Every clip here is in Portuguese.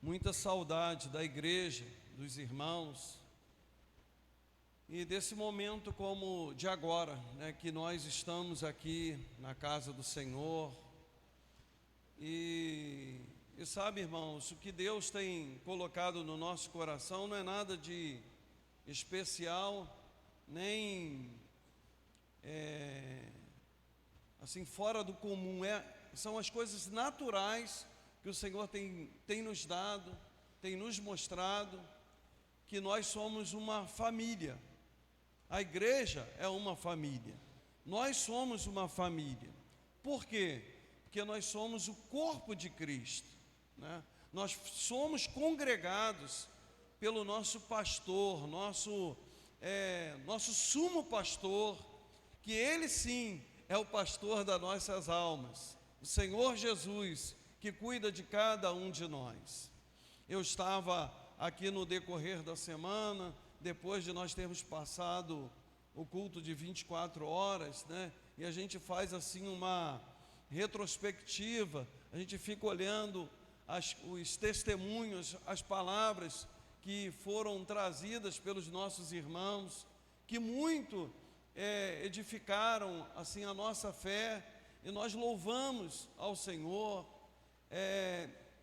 muita saudade da igreja, dos irmãos, e desse momento como de agora, né, que nós estamos aqui na casa do Senhor. E sabe, irmãos, o que Deus tem colocado no nosso coração não é nada de especial, nem assim fora do comum, são as coisas naturais que o Senhor tem nos dado, tem nos mostrado, que nós somos uma família. A igreja é uma família, nós somos uma família. Por quê? Porque nós somos o corpo de Cristo, né? Nós somos congregados pelo nosso pastor, nosso sumo pastor, que ele sim é o pastor das nossas almas, o Senhor Jesus, que cuida de cada um de nós. Eu estava aqui no decorrer da semana, depois de nós termos passado o culto de 24 horas, né? E a gente faz assim uma retrospectiva, a gente fica olhando os testemunhos, as palavras que foram trazidas pelos nossos irmãos, que muito edificaram assim a nossa fé, e nós louvamos ao Senhor,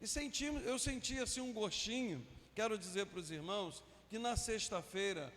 eu senti assim um gostinho. Quero dizer para os irmãos que na sexta-feira,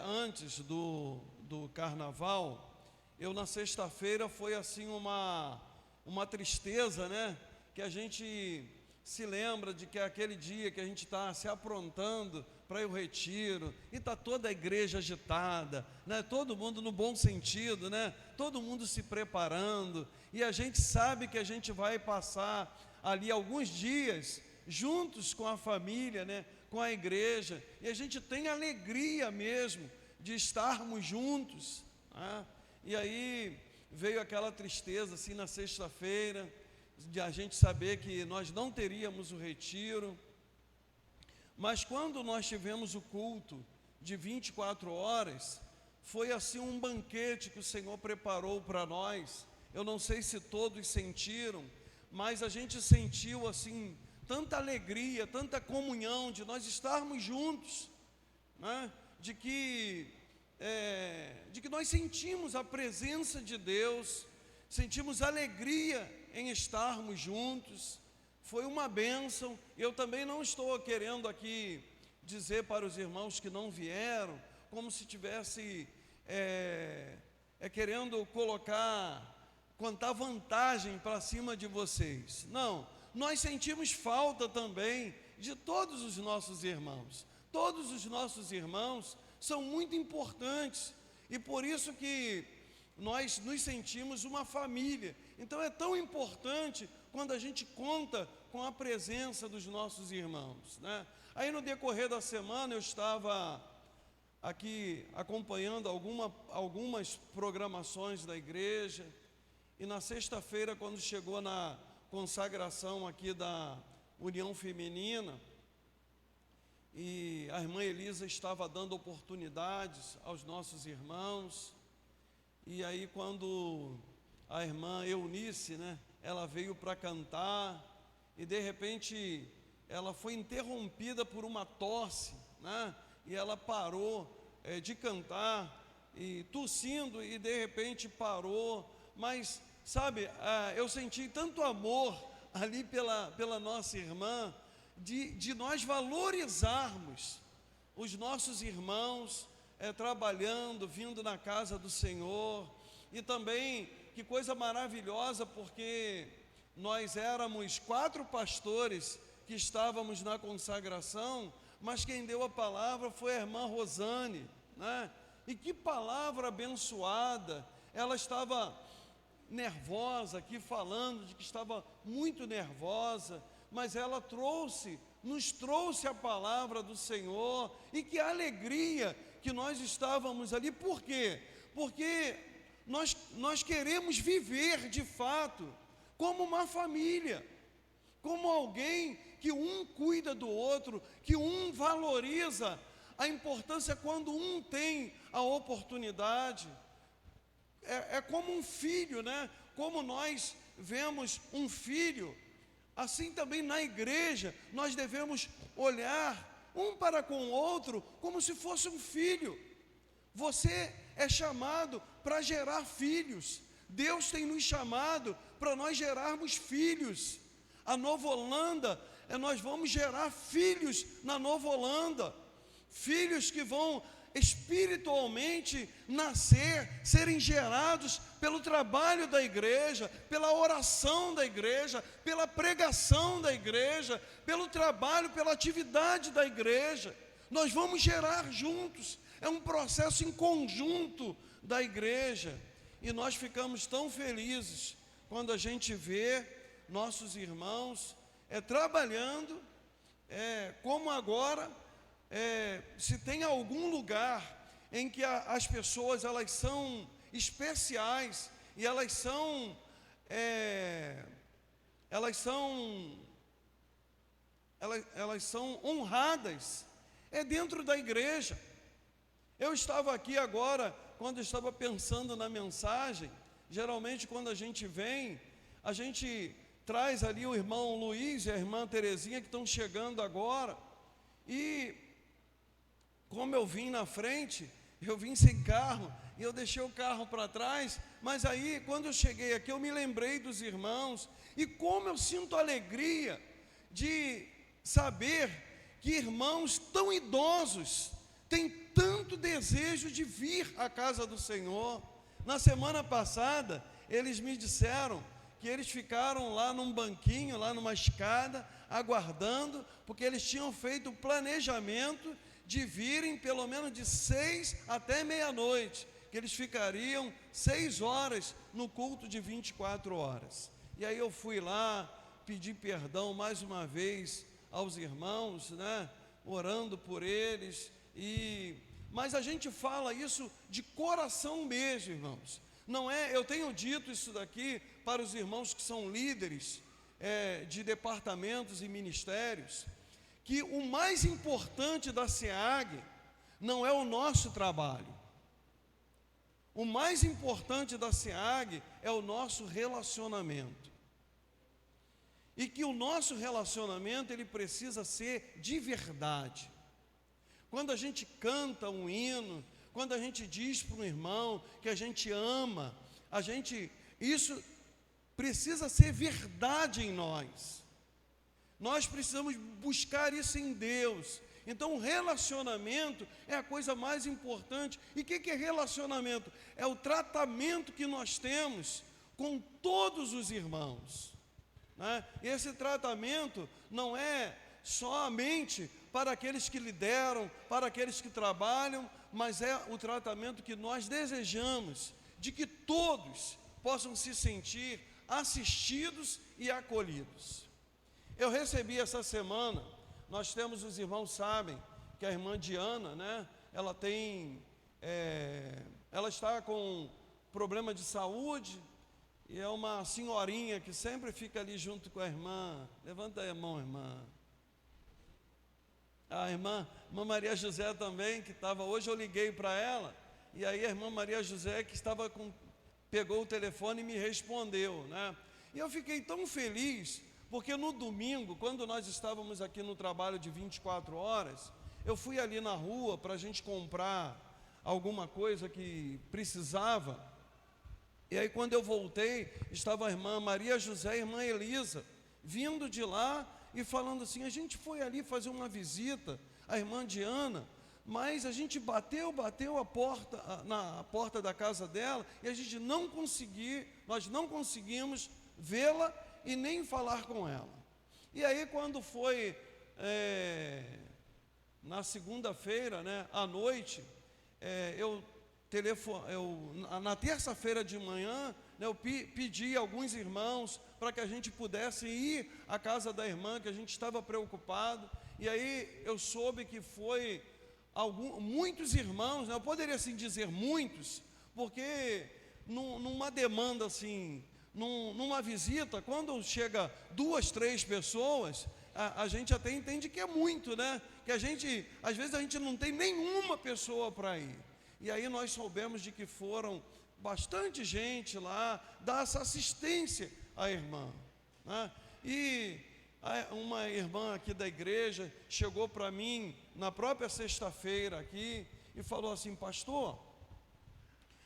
antes do carnaval, na sexta-feira foi assim uma tristeza, né? Que a gente se lembra de que é aquele dia que a gente está se aprontando para ir ao retiro, e está toda a igreja agitada, né? Todo mundo no bom sentido, né? Todo mundo se preparando, e a gente sabe que a gente vai passar ali alguns dias juntos com a família, né? Com a igreja, e a gente tem alegria mesmo de estarmos juntos, né? E aí veio aquela tristeza assim na sexta-feira, de a gente saber que nós não teríamos o retiro. Mas quando nós tivemos o culto de 24 horas, foi assim um banquete que o Senhor preparou para nós. Eu não sei se todos sentiram, mas a gente sentiu assim tanta alegria, tanta comunhão de nós estarmos juntos, né? De que nós sentimos a presença de Deus, sentimos alegria em estarmos juntos. Foi uma bênção. Eu também não estou querendo aqui dizer para os irmãos que não vieram, como se tivesse querendo contar vantagem para cima de vocês. Não, nós sentimos falta também de todos os nossos irmãos. Todos os nossos irmãos são muito importantes, e por isso que nós nos sentimos uma família. Então é tão importante quando a gente conta com a presença dos nossos irmãos, né? Aí no decorrer da semana eu estava aqui acompanhando algumas programações da igreja, e na sexta-feira, quando chegou na consagração aqui da União Feminina, e a irmã Elisa estava dando oportunidades aos nossos irmãos, e aí quando a irmã Eunice, né, ela veio para cantar, e de repente ela foi interrompida por uma tosse, né, e ela parou de cantar, e tossindo, e de repente parou. Mas sabe, eu senti tanto amor ali pela nossa irmã, de nós valorizarmos os nossos irmãos trabalhando, vindo na casa do Senhor. E também, que coisa maravilhosa, porque nós éramos 4 pastores que estávamos na consagração, mas quem deu a palavra foi a irmã Rosane, né? E que palavra abençoada. Ela estava nervosa aqui, falando de que estava muito nervosa, mas ela nos trouxe a palavra do Senhor, e que alegria que nós estávamos ali. Por quê? Porque nós queremos viver de fato como uma família, como alguém que um cuida do outro, que um valoriza a importância quando um tem a oportunidade. É como um filho, né? Como nós vemos um filho Assim também na igreja, nós devemos olhar um para com o outro como se fosse um filho. Você é chamado para gerar filhos. Deus tem nos chamado para nós gerarmos filhos. A Nova Holanda, nós vamos gerar filhos na Nova Holanda. Filhos que vão espiritualmente nascer, serem gerados pelo trabalho da igreja, pela oração da igreja, pela pregação da igreja, pelo trabalho, pela atividade da igreja. Nós vamos gerar juntos, é um processo em conjunto da igreja, e nós ficamos tão felizes quando a gente vê nossos irmãos trabalhando, como agora. Se tem algum lugar em que as pessoas elas são especiais e elas são honradas, é dentro da igreja. Eu estava aqui agora, quando estava pensando na mensagem, geralmente quando a gente vem, a gente traz ali o irmão Luiz e a irmã Terezinha que estão chegando agora, e como eu vim na frente, eu vim sem carro, e eu deixei o carro para trás, mas aí, quando eu cheguei aqui, eu me lembrei dos irmãos, e como eu sinto alegria de saber que irmãos tão idosos têm tanto desejo de vir à casa do Senhor. Na semana passada, eles me disseram que eles ficaram lá num banquinho, lá numa escada, aguardando, porque eles tinham feito o planejamento de virem pelo menos de 6 até meia-noite, que eles ficariam 6 horas no culto de 24 horas. E aí eu fui lá, pedi perdão mais uma vez aos irmãos, né, orando por eles, mas a gente fala isso de coração mesmo, irmãos. Não é, eu tenho dito isso daqui para os irmãos que são líderes de departamentos e ministérios, que o mais importante da SEAG não é o nosso trabalho. O mais importante da SEAG é o nosso relacionamento. E que o nosso relacionamento, ele precisa ser de verdade. Quando a gente canta um hino, quando a gente diz para um irmão que a gente ama, isso precisa ser verdade em nós. Nós precisamos buscar isso em Deus. Então, o relacionamento é a coisa mais importante. E o que é relacionamento? É o tratamento que nós temos com todos os irmãos, né? E esse tratamento não é somente para aqueles que lideram, para aqueles que trabalham, mas é o tratamento que nós desejamos, de que todos possam se sentir assistidos e acolhidos. Eu recebi essa semana, nós temos, os irmãos sabem, que a irmã Diana, né, ela está com problema de saúde, e é uma senhorinha que sempre fica ali junto com a irmã. Levanta aí a mão, irmã. A irmã Maria José também, que estava, hoje eu liguei para ela, e aí a irmã Maria José que pegou o telefone e me respondeu, né? E eu fiquei tão feliz, porque no domingo, quando nós estávamos aqui no trabalho de 24 horas, eu fui ali na rua para a gente comprar alguma coisa que precisava, e aí quando eu voltei, estava a irmã Maria José e a irmã Elisa, vindo de lá e falando assim: a gente foi ali fazer uma visita à irmã Diana, mas a gente bateu na porta da casa dela, e a gente nós não conseguimos vê-la e nem falar com ela. E aí quando foi na segunda-feira, né, à noite, na terça-feira de manhã, né, eu pedi a alguns irmãos para que a gente pudesse ir à casa da irmã, que a gente estava preocupado, e aí eu soube que foi muitos irmãos, né, eu poderia assim dizer muitos, porque numa demanda assim, numa visita, quando chega 2, 3 pessoas, a gente até entende que é muito, né? Que às vezes a gente não tem nenhuma pessoa para ir. E aí nós soubemos de que foram bastante gente lá dar essa assistência à irmã, né? E uma irmã aqui da igreja chegou para mim na própria sexta-feira aqui e falou assim: pastor,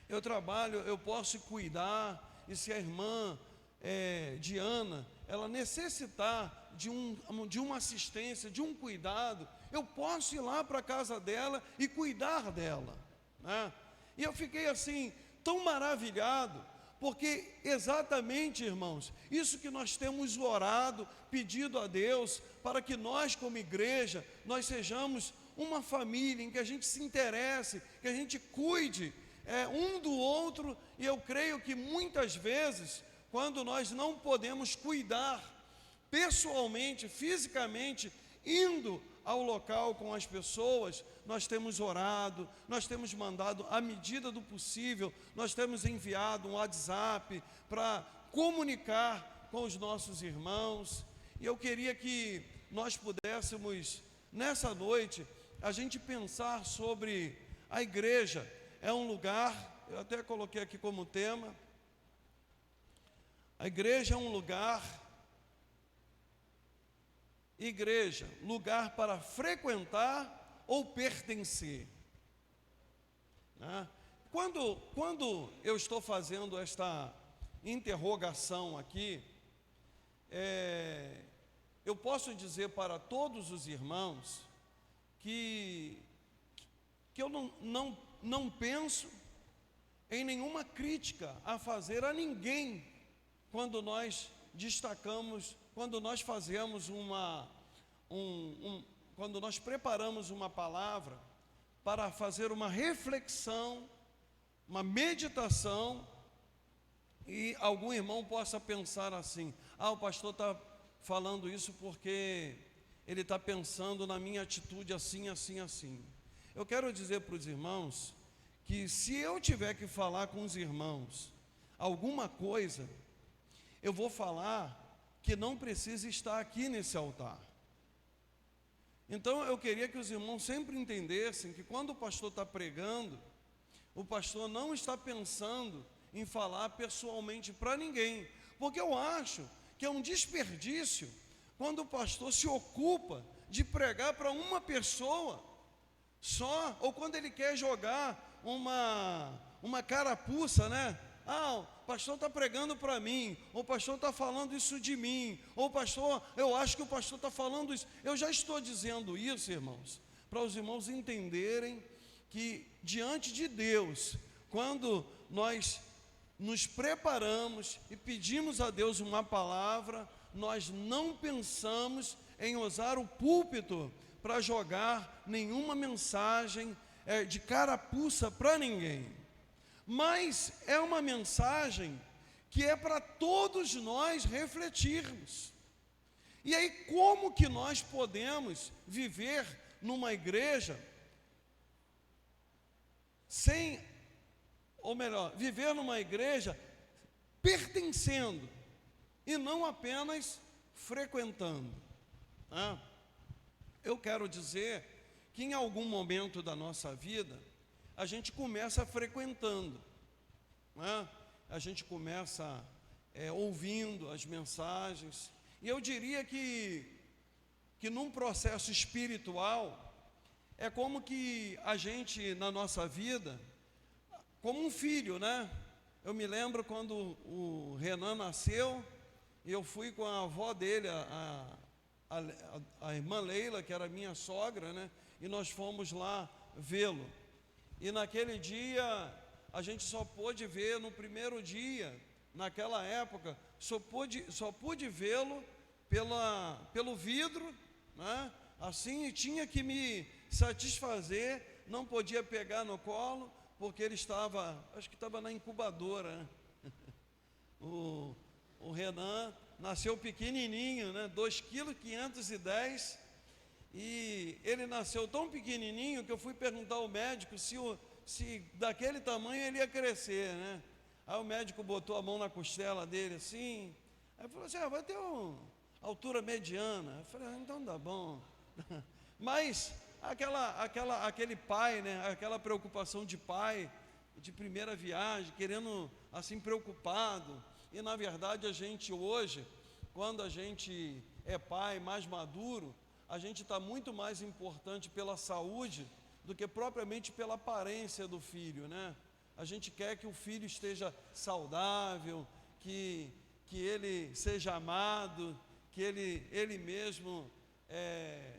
eu trabalho, eu posso cuidar, e se a irmã Diana, ela necessitar de uma assistência, de um cuidado, eu posso ir lá para a casa dela e cuidar dela, né? E eu fiquei assim, tão maravilhado, porque exatamente, irmãos, isso que nós temos orado, pedido a Deus, para que nós como igreja, nós sejamos uma família em que a gente se interesse, que a gente cuide um do outro. E eu creio que muitas vezes, quando nós não podemos cuidar pessoalmente, fisicamente, indo ao local com as pessoas, nós temos orado, nós temos mandado, à medida do possível, nós temos enviado um WhatsApp para comunicar com os nossos irmãos. E eu queria que nós pudéssemos, nessa noite, a gente pensar sobre a igreja. É um lugar, eu até coloquei aqui como tema, a igreja é um lugar, lugar para frequentar ou pertencer, né? Quando eu estou fazendo esta interrogação aqui, eu posso dizer para todos os irmãos que eu não penso em nenhuma crítica a fazer a ninguém quando nós destacamos, quando nós fazemos quando nós preparamos uma palavra para fazer uma reflexão, uma meditação, e algum irmão possa pensar assim: o pastor está falando isso porque ele está pensando na minha atitude assim, assim, assim. Eu quero dizer para os irmãos que se eu tiver que falar com os irmãos alguma coisa, eu vou falar que não precisa estar aqui nesse altar. Então eu queria que os irmãos sempre entendessem que quando o pastor está pregando, o pastor não está pensando em falar pessoalmente para ninguém, porque eu acho que é um desperdício quando o pastor se ocupa de pregar para uma pessoa só, ou quando ele quer jogar uma carapuça, né? O pastor está pregando para mim, ou o pastor está falando isso de mim, ou pastor, eu acho que o pastor está falando isso. Eu já estou dizendo isso, irmãos, para os irmãos entenderem que diante de Deus, quando nós nos preparamos e pedimos a Deus uma palavra, nós não pensamos em usar o púlpito para jogar nenhuma mensagem de carapuça para ninguém, mas é uma mensagem que é para todos nós refletirmos. E aí, como que nós podemos viver numa igreja viver numa igreja pertencendo e não apenas frequentando, né? Eu quero dizer que em algum momento da nossa vida, a gente começa frequentando, né? A gente começa ouvindo as mensagens, e eu diria que num processo espiritual, é como que a gente, na nossa vida, como um filho, né? Eu me lembro quando o Renan nasceu, e eu fui com a avó dele, a irmã Leila, que era minha sogra, né? E nós fomos lá vê-lo. E naquele dia, a gente só pôde ver no primeiro dia, naquela época, só pude vê-lo pelo vidro, né? Assim, tinha que me satisfazer, não podia pegar no colo, porque ele acho que estava na incubadora, né? O Renan nasceu pequenininho, né? 2,510 kg, e ele nasceu tão pequenininho que eu fui perguntar ao médico se daquele tamanho ele ia crescer, né? Aí o médico botou a mão na costela dele assim, aí falou assim: vai ter uma altura mediana. Eu falei: então dá bom. Mas aquele pai, né? Aquela preocupação de pai, de primeira viagem, querendo assim, preocupado. E na verdade a gente hoje quando a gente é pai, mais maduro, a gente está muito mais importante pela saúde do que propriamente pela aparência do filho, né? A gente quer que o filho esteja saudável, que ele seja amado, que ele mesmo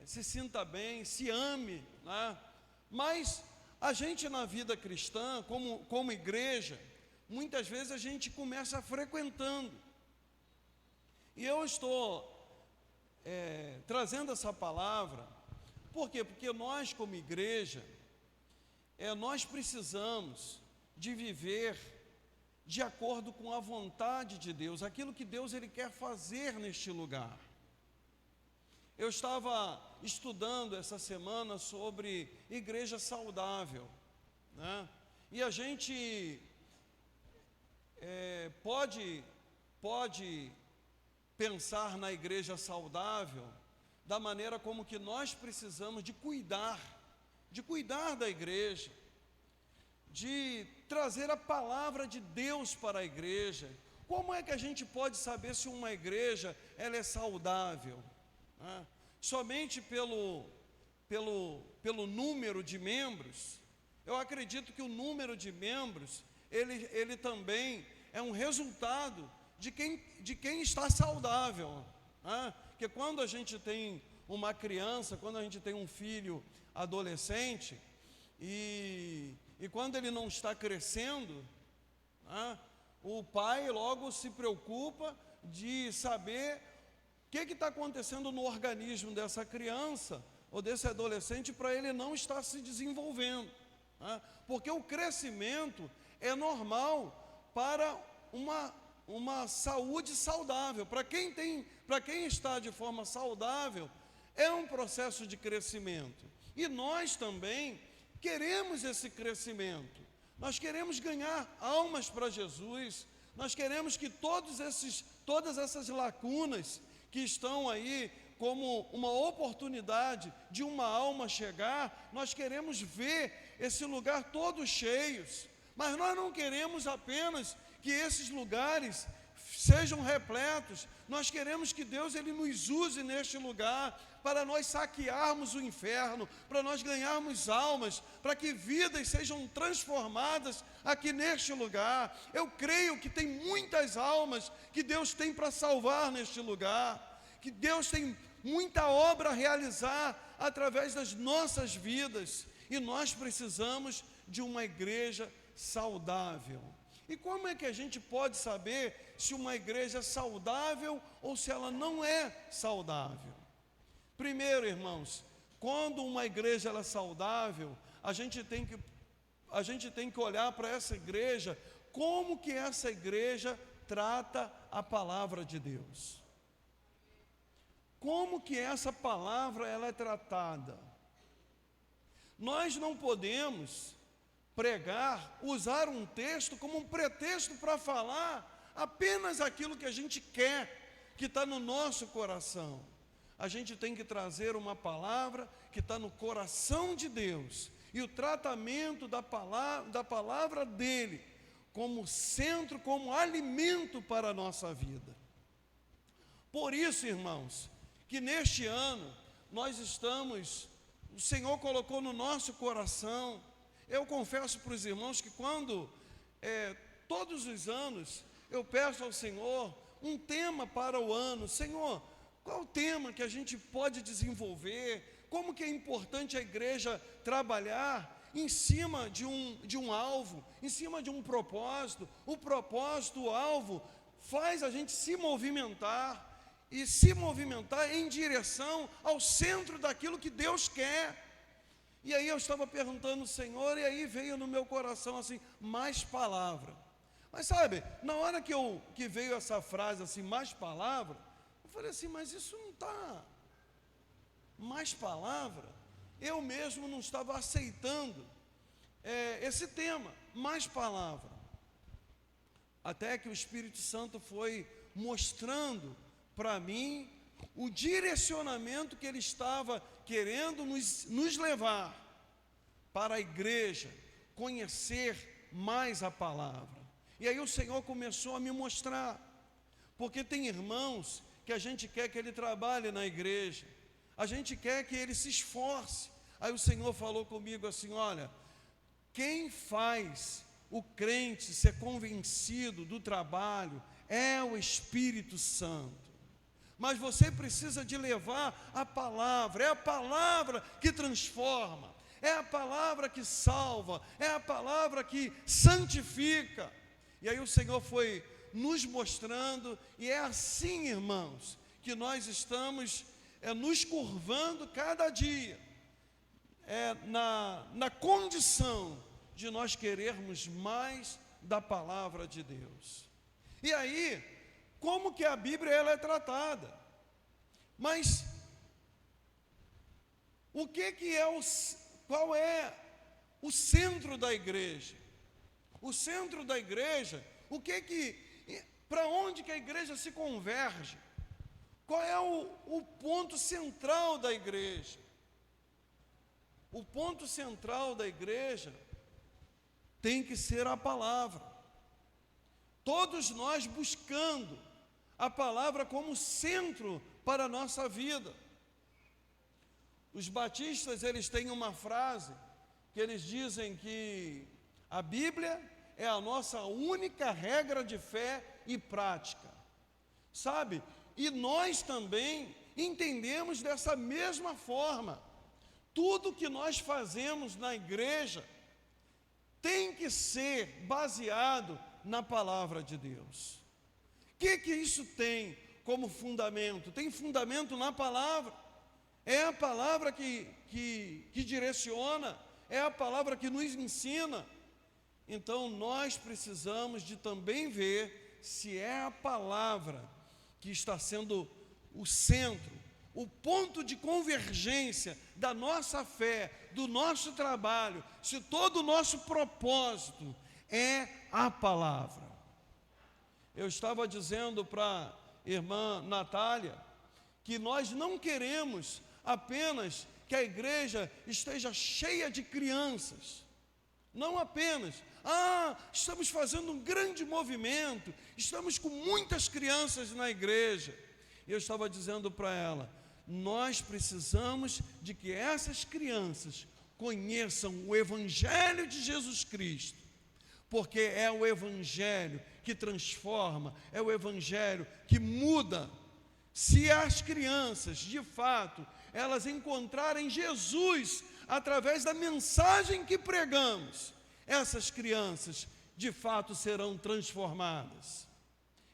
se sinta bem, se ame, né? Mas a gente na vida cristã, como igreja, muitas vezes a gente começa frequentando. E eu estou trazendo essa palavra, por quê? Porque nós como igreja, nós precisamos de viver de acordo com a vontade de Deus, aquilo que Deus ele quer fazer neste lugar. Eu estava estudando essa semana sobre igreja saudável, né? E a gente pode pensar na igreja saudável da maneira como que nós precisamos de cuidar da igreja, de trazer a palavra de Deus para a igreja. Como é que a gente pode saber se uma igreja ela é saudável? Somente pelo número de membros? Eu acredito que o número de membros ele também é um resultado de quem está saudável, porque quando a gente tem uma criança, quando a gente tem um filho adolescente e quando ele não está crescendo, o pai logo se preocupa de saber o que está acontecendo no organismo dessa criança ou desse adolescente para ele não estar se desenvolvendo, porque o crescimento é normal para uma saúde saudável. Para quem está de forma saudável, é um processo de crescimento. E nós também queremos esse crescimento. Nós queremos ganhar almas para Jesus. Nós queremos que todas essas lacunas que estão aí como uma oportunidade de uma alma chegar, nós queremos ver esse lugar todos cheios. Mas nós não queremos apenas que esses lugares sejam repletos. Nós queremos que Deus ele nos use neste lugar para nós saquearmos o inferno, para nós ganharmos almas, para que vidas sejam transformadas aqui neste lugar. Eu creio que tem muitas almas que Deus tem para salvar neste lugar, que Deus tem muita obra a realizar através das nossas vidas, e nós precisamos de uma igreja saudável. E como é que a gente pode saber se uma igreja é saudável ou se ela não é saudável? Primeiro, irmãos, quando uma igreja ela é saudável, a gente tem que olhar para essa igreja, como que essa igreja trata a palavra de Deus. Como que essa palavra ela é tratada? Nós não podemos pregar, usar um texto como um pretexto para falar apenas aquilo que a gente quer, que está no nosso coração. A gente tem que trazer uma palavra que está no coração de Deus, e o tratamento da palavra dele como centro, como alimento para a nossa vida. Por isso, irmãos, que neste ano o Senhor colocou no nosso coração. Eu confesso para os irmãos que todos os anos, eu peço ao Senhor um tema para o ano. Senhor, qual o tema que a gente pode desenvolver? Como que é importante a igreja trabalhar em cima de um alvo, em cima de um propósito? O propósito, o alvo, faz a gente se movimentar, e se movimentar em direção ao centro daquilo que Deus quer. E aí eu estava perguntando ao Senhor, e aí veio no meu coração assim, mais palavra. Mas sabe, na hora que veio essa frase assim, mais palavra, eu falei assim, mas isso não está, mais palavra, eu mesmo não estava aceitando esse tema, mais palavra. Até que o Espírito Santo foi mostrando para mim o direcionamento que ele estava querendo nos levar para a igreja, conhecer mais a palavra. E aí o Senhor começou a me mostrar, porque tem irmãos que a gente quer que ele trabalhe na igreja, a gente quer que ele se esforce. Aí o Senhor falou comigo assim: olha, quem faz o crente ser convencido do trabalho é o Espírito Santo. Mas você precisa de levar a palavra, é a palavra que transforma, é a palavra que salva, é a palavra que santifica. E aí o Senhor foi nos mostrando, e é assim, irmãos, que nós estamos nos curvando cada dia, na condição de nós querermos mais da palavra de Deus. E aí, como que a Bíblia ela é tratada? Mas qual é o centro da igreja? O centro da igreja, para onde que a igreja se converge? Qual é o ponto central da igreja? O ponto central da igreja tem que ser a palavra. Todos nós buscando a palavra como centro para a nossa vida. Os batistas, eles têm uma frase que eles dizem que a Bíblia é a nossa única regra de fé e prática, sabe? E nós também entendemos dessa mesma forma. Tudo que nós fazemos na igreja tem que ser baseado na palavra de Deus. O que isso tem como fundamento? Tem fundamento na palavra. É a palavra que direciona, é a palavra que nos ensina. Então nós precisamos de também ver se é a palavra que está sendo o centro, o ponto de convergência da nossa fé, do nosso trabalho, se todo o nosso propósito é a palavra. Eu estava dizendo para a irmã Natália que nós não queremos apenas que a igreja esteja cheia de crianças, não apenas, estamos fazendo um grande movimento, estamos com muitas crianças na igreja. Eu estava dizendo para ela, nós precisamos de que essas crianças conheçam o Evangelho de Jesus Cristo, porque é o Evangelho que transforma, é o Evangelho que muda. Se as crianças, de fato, elas encontrarem Jesus através da mensagem que pregamos, essas crianças, de fato, serão transformadas.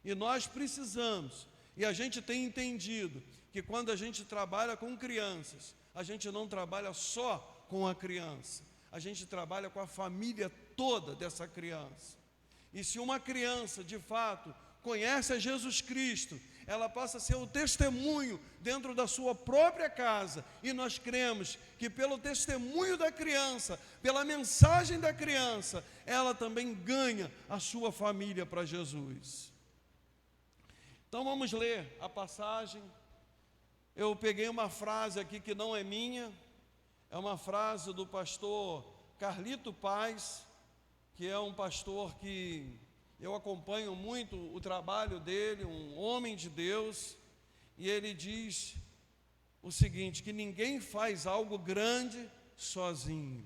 E nós precisamos, e a gente tem entendido, que quando a gente trabalha com crianças, a gente não trabalha só com a criança, a gente trabalha com a família toda dessa criança. E se uma criança, de fato, conhece a Jesus Cristo, ela passa a ser o testemunho dentro da sua própria casa, e nós cremos que pelo testemunho da criança, pela mensagem da criança, ela também ganha a sua família para Jesus. Então vamos ler a passagem. Eu peguei uma frase aqui que não é minha, é uma frase do pastor Carlito Paz, que é um pastor que eu acompanho muito o trabalho dele, um homem de Deus, e ele diz o seguinte, que ninguém faz algo grande sozinho.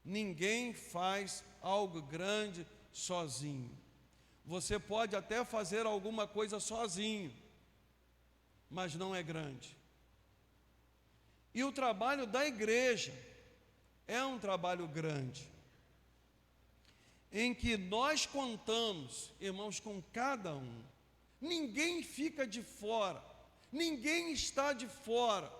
Ninguém faz algo grande sozinho. Você pode até fazer alguma coisa sozinho, mas não é grande. E o trabalho da igreja é um trabalho grande, em que nós contamos, irmãos, com cada um. Ninguém fica de fora, ninguém está de fora.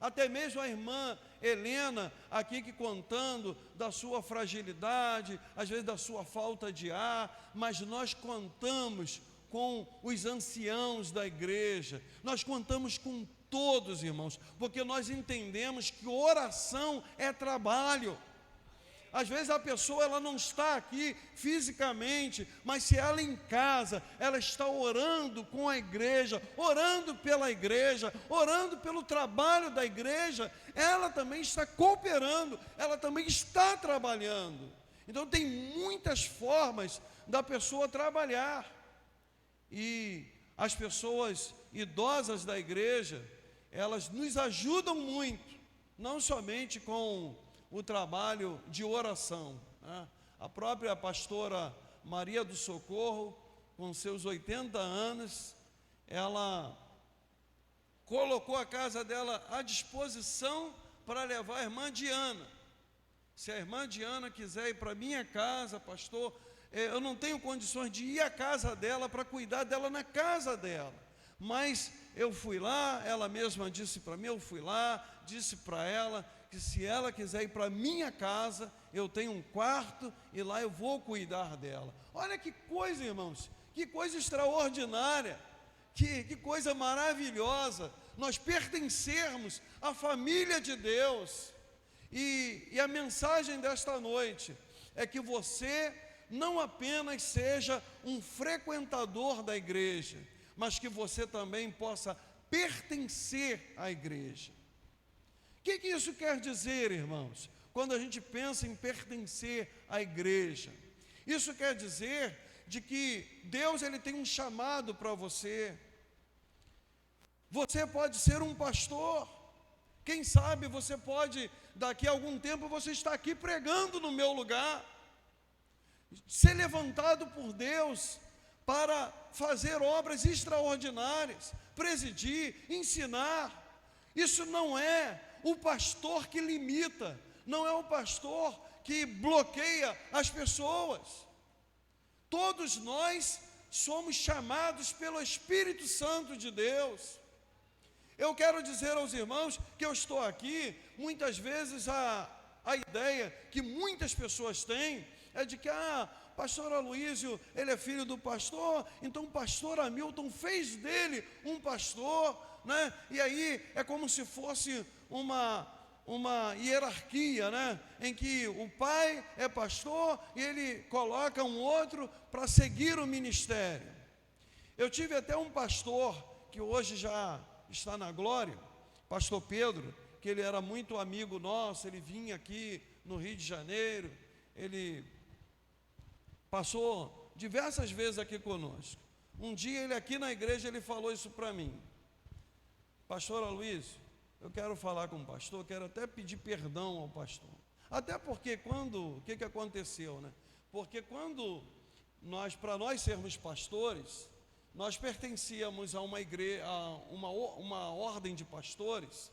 Até mesmo a irmã Helena, aqui que contando da sua fragilidade, às vezes da sua falta de ar, mas nós contamos com os anciãos da igreja, nós contamos com todos, irmãos, porque nós entendemos que oração é trabalho. Às vezes a pessoa ela não está aqui fisicamente, mas se ela em casa, ela está orando com a igreja, orando pela igreja, orando pelo trabalho da igreja, ela também está cooperando, ela também está trabalhando. Então tem muitas formas da pessoa trabalhar. E as pessoas idosas da igreja, elas nos ajudam muito, não somente com o trabalho de oração, né? A própria pastora Maria do Socorro, com seus 80 anos, ela colocou a casa dela à disposição para levar a irmã Diana. Se a irmã Diana quiser ir para minha casa, pastor, eu não tenho condições de ir à casa dela para cuidar dela na casa dela, mas eu fui lá, ela mesma disse para mim, eu fui lá, disse para ela que se ela quiser ir para minha casa, eu tenho um quarto e lá eu vou cuidar dela. Olha que coisa, irmãos, que coisa extraordinária, que coisa maravilhosa, nós pertencermos à família de Deus. E a mensagem desta noite é que você não apenas seja um frequentador da igreja, mas que você também possa pertencer à igreja. O que isso quer dizer, irmãos? Quando a gente pensa em pertencer à igreja, isso quer dizer de que Deus ele tem um chamado para você. Você pode ser um pastor. Quem sabe você pode, daqui a algum tempo, você está aqui pregando no meu lugar, ser levantado por Deus para fazer obras extraordinárias, presidir, ensinar. Isso não é o pastor que limita, não é o pastor que bloqueia as pessoas. Todos nós somos chamados pelo Espírito Santo de Deus. Eu quero dizer aos irmãos que eu estou aqui, muitas vezes a ideia que muitas pessoas têm é de que, pastor Aloísio, ele é filho do pastor, então o pastor Hamilton fez dele um pastor, né? E aí é como se fosse uma hierarquia, né? Em que o pai é pastor e ele coloca um outro para seguir o ministério. Eu tive até um pastor que hoje já está na glória, pastor Pedro, que ele era muito amigo nosso, ele vinha aqui no Rio de Janeiro, ele passou diversas vezes aqui conosco. Um dia ele aqui na igreja, ele falou isso para mim: pastor Aloísio, eu quero falar com o pastor, quero até pedir perdão ao pastor. Até porque o que aconteceu, né? Porque quando para nós sermos pastores, nós pertencíamos a uma igreja, a uma ordem de pastores,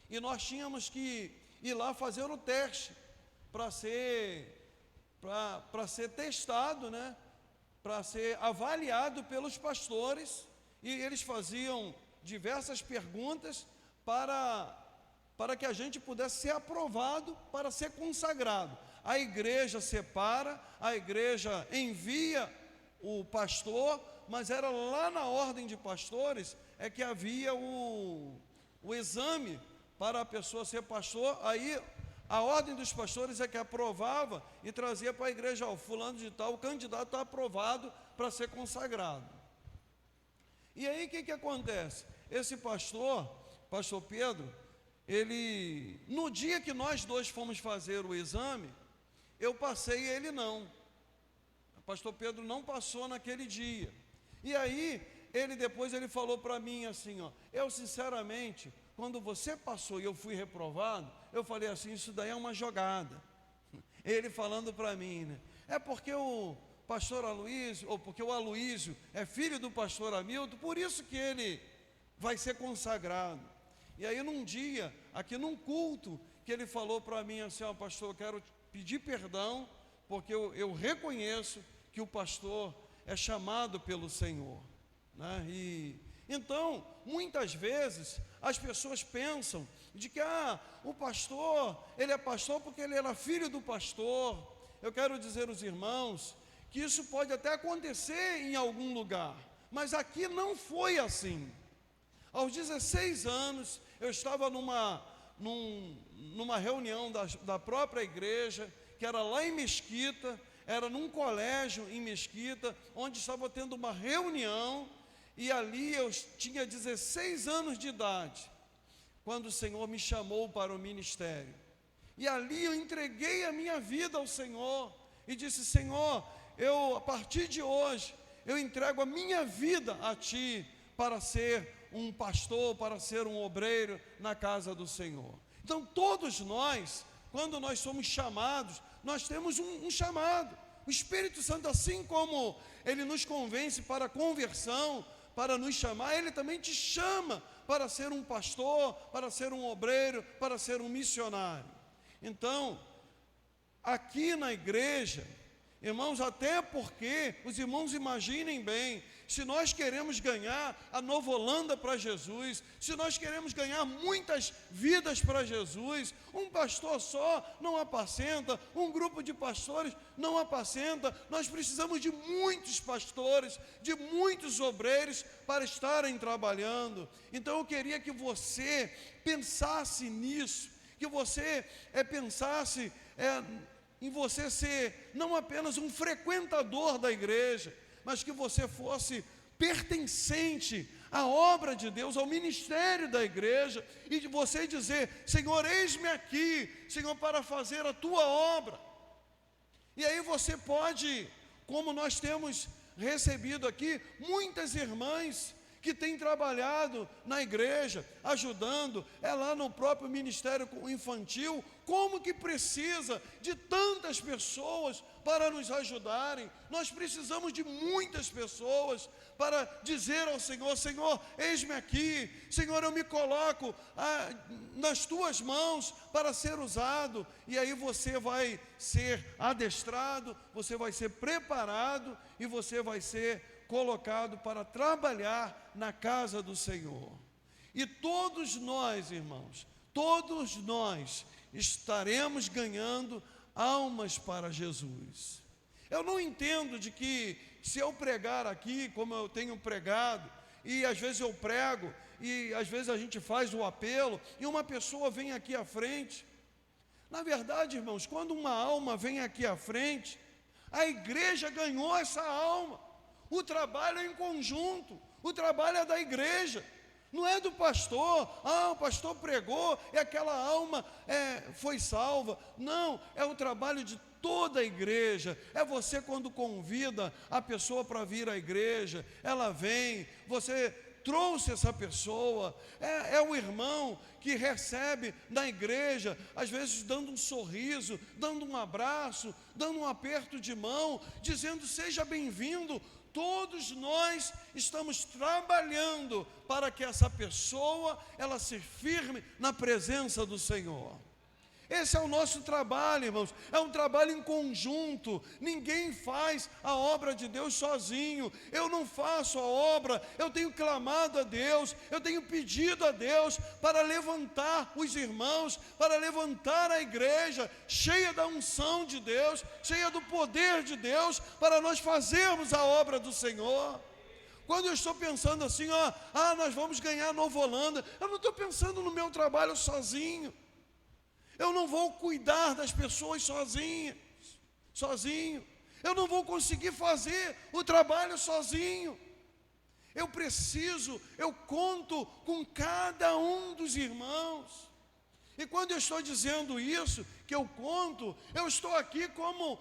e nós tínhamos que ir lá fazer o teste para ser testado, né? Para ser avaliado pelos pastores, e eles faziam diversas perguntas para que a gente pudesse ser aprovado para ser consagrado. A igreja separa, a igreja envia o pastor, mas era lá na ordem de pastores é que havia o exame para a pessoa ser pastor. Aí a ordem dos pastores é que aprovava e trazia para a igreja, o fulano de tal, o candidato está aprovado para ser consagrado. E aí o que acontece? Esse pastor Pedro, ele, no dia que nós dois fomos fazer o exame, eu passei e ele não. O pastor Pedro não passou naquele dia. E aí, depois ele falou para mim assim, eu sinceramente, quando você passou e eu fui reprovado, eu falei assim, isso daí é uma jogada. Ele falando para mim, né? É porque o pastor Aloísio, ou porque o Aloísio é filho do pastor Hamilton, por isso que ele vai ser consagrado. E aí num dia, aqui num culto, que ele falou para mim assim, pastor, eu quero pedir perdão, porque eu reconheço que o pastor é chamado pelo Senhor, né? E então, muitas vezes, as pessoas pensam de que o pastor, ele é pastor porque ele era filho do pastor. Eu quero dizer aos irmãos que isso pode até acontecer em algum lugar, mas aqui não foi assim. Aos 16 anos, eu estava numa reunião da própria igreja, que era lá em Mesquita, era num colégio em Mesquita, onde estava tendo uma reunião, e ali eu tinha 16 anos de idade, quando o Senhor me chamou para o ministério. E ali eu entreguei a minha vida ao Senhor, e disse, Senhor, a partir de hoje, eu entrego a minha vida a Ti, para ser um pastor, para ser um obreiro na casa do Senhor. Então todos nós, quando nós somos chamados, nós temos um chamado. O Espírito Santo, assim como Ele nos convence para a conversão, para nos chamar, Ele também te chama para ser um pastor, para ser um obreiro, para ser um missionário. Então, aqui na igreja, irmãos, até porque, os irmãos imaginem bem, se nós queremos ganhar a Nova Holanda para Jesus, se nós queremos ganhar muitas vidas para Jesus, um pastor só não apacenta, um grupo de pastores não apacenta, nós precisamos de muitos pastores, de muitos obreiros para estarem trabalhando. Então eu queria que você pensasse nisso, que você pensasse em você ser não apenas um frequentador da igreja, mas que você fosse pertencente à obra de Deus, ao ministério da igreja, e de você dizer: Senhor, eis-me aqui, Senhor, para fazer a tua obra. E aí você pode, como nós temos recebido aqui, muitas irmãs que têm trabalhado na igreja, ajudando, lá no próprio ministério infantil, como que precisa de tantas pessoas para nos ajudarem. Nós precisamos de muitas pessoas para dizer ao Senhor: Senhor, eis-me aqui, Senhor, eu me coloco nas tuas mãos para ser usado. E aí você vai ser adestrado, você vai ser preparado e você vai ser colocado para trabalhar na casa do Senhor. E todos nós, irmãos, todos nós estaremos ganhando almas para Jesus. Eu não entendo de que se eu pregar aqui, como eu tenho pregado, e às vezes eu prego, e às vezes a gente faz o apelo, e uma pessoa vem aqui à frente. Na verdade, irmãos, quando uma alma vem aqui à frente, a igreja ganhou essa alma. O trabalho é em conjunto, o trabalho é da igreja, não é do pastor. O pastor pregou e aquela alma foi salva. Não, é o trabalho de toda a igreja. É você quando convida a pessoa para vir à igreja, ela vem, você trouxe essa pessoa, é o irmão que recebe na igreja, às vezes dando um sorriso, dando um abraço, dando um aperto de mão, dizendo: seja bem-vindo. Todos nós estamos trabalhando para que essa pessoa, ela se firme na presença do Senhor. Esse é o nosso trabalho, irmãos, é um trabalho em conjunto. Ninguém faz a obra de Deus sozinho. Eu não faço a obra, eu tenho clamado a Deus, eu tenho pedido a Deus para levantar os irmãos, para levantar a igreja cheia da unção de Deus, cheia do poder de Deus, para nós fazermos a obra do Senhor. Quando eu estou pensando assim, nós vamos ganhar Nova Holanda, eu não estou pensando no meu trabalho sozinho. Eu não vou cuidar das pessoas sozinho. Eu não vou conseguir fazer o trabalho sozinho. Eu conto com cada um dos irmãos. E quando eu estou dizendo isso, que eu conto, eu estou aqui como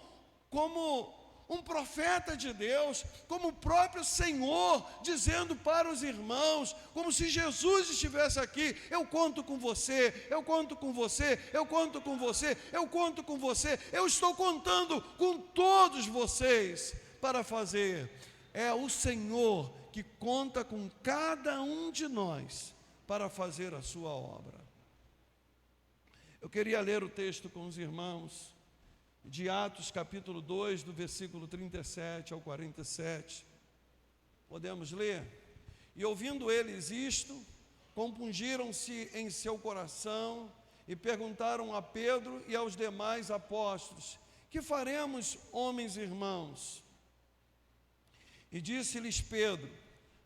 um profeta de Deus, como o próprio Senhor, dizendo para os irmãos, como se Jesus estivesse aqui: eu conto com você, eu conto com você, eu conto com você, eu conto com você, eu estou contando com todos vocês para fazer. É o Senhor que conta com cada um de nós para fazer a sua obra. Eu queria ler o texto com os irmãos, de Atos capítulo 2, do versículo 37 ao 47. Podemos ler? E ouvindo eles isto, compungiram-se em seu coração e perguntaram a Pedro e aos demais apóstolos: que faremos, homens e irmãos? E disse-lhes Pedro: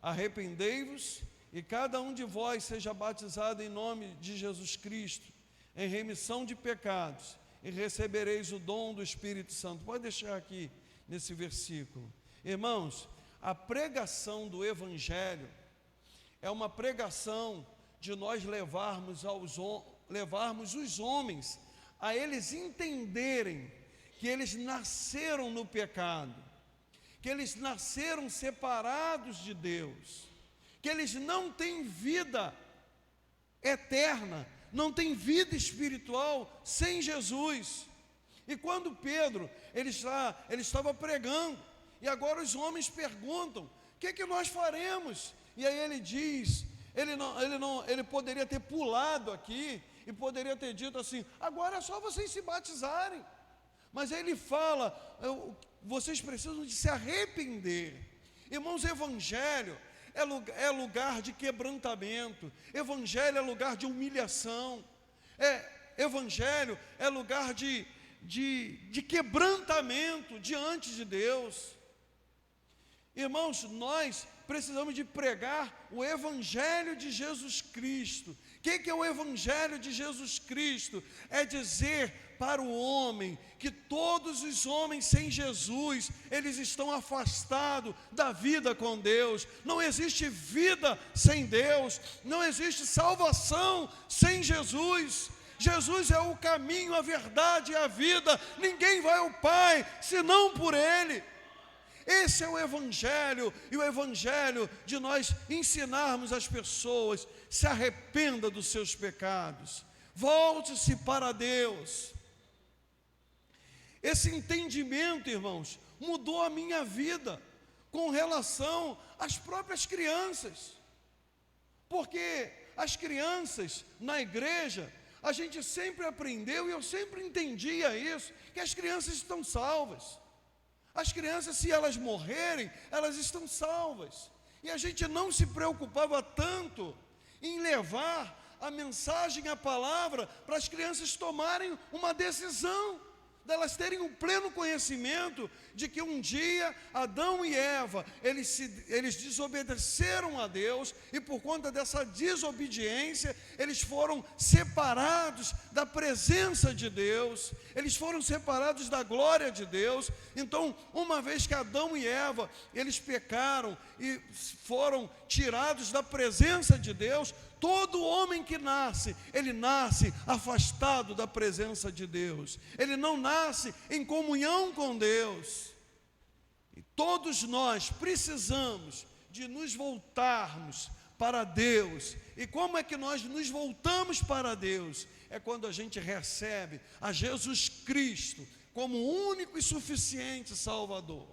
arrependei-vos e cada um de vós seja batizado em nome de Jesus Cristo, em remissão de pecados, e recebereis o dom do Espírito Santo. Pode deixar aqui nesse versículo. Irmãos, a pregação do Evangelho é uma pregação de nós levarmos os homens a eles entenderem que eles nasceram no pecado, que eles nasceram separados de Deus, que que eles não têm vida eterna, não têm vida espiritual sem Jesus. E quando Pedro, ele estava pregando, e agora os homens perguntam: o que nós faremos? E aí ele diz, ele poderia ter pulado aqui, e poderia ter dito assim: agora é só vocês se batizarem. Mas ele fala: vocês precisam de se arrepender. Irmãos, evangelho é lugar de quebrantamento, evangelho é lugar de humilhação, evangelho é lugar de quebrantamento diante de Deus. Irmãos, nós precisamos de pregar o evangelho de Jesus Cristo. O que é o evangelho de Jesus Cristo? É dizer para o homem que todos os homens sem Jesus, eles estão afastados da vida com Deus. Não existe vida sem Deus, não existe salvação sem Jesus. Jesus é o caminho, a verdade e a vida. Ninguém vai ao Pai senão por Ele. Esse é o evangelho, e o evangelho de nós ensinarmos as pessoas: se arrependa dos seus pecados, volte-se para Deus. Esse entendimento, irmãos, mudou a minha vida com relação às próprias crianças, porque as crianças na igreja, a gente sempre aprendeu, e eu sempre entendia isso, que as crianças estão salvas. As crianças, se elas morrerem, elas estão salvas. E a gente não se preocupava tanto em levar a mensagem, a palavra, para as crianças tomarem uma decisão, delas terem um pleno conhecimento de que um dia Adão e Eva, eles desobedeceram a Deus, e por conta dessa desobediência, eles foram separados da presença de Deus, eles foram separados da glória de Deus. Então, uma vez que Adão e Eva, eles pecaram e foram tirados da presença de Deus, todo homem que nasce, ele nasce afastado da presença de Deus, ele não nasce em comunhão com Deus. E todos nós precisamos de nos voltarmos para Deus. E como é que nós nos voltamos para Deus? É quando a gente recebe a Jesus Cristo como o único e suficiente Salvador.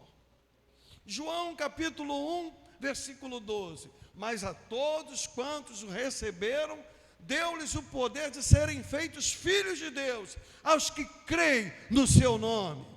João capítulo 1, versículo 12: mas a todos quantos o receberam, deu-lhes o poder de serem feitos filhos de Deus, aos que creem no seu nome.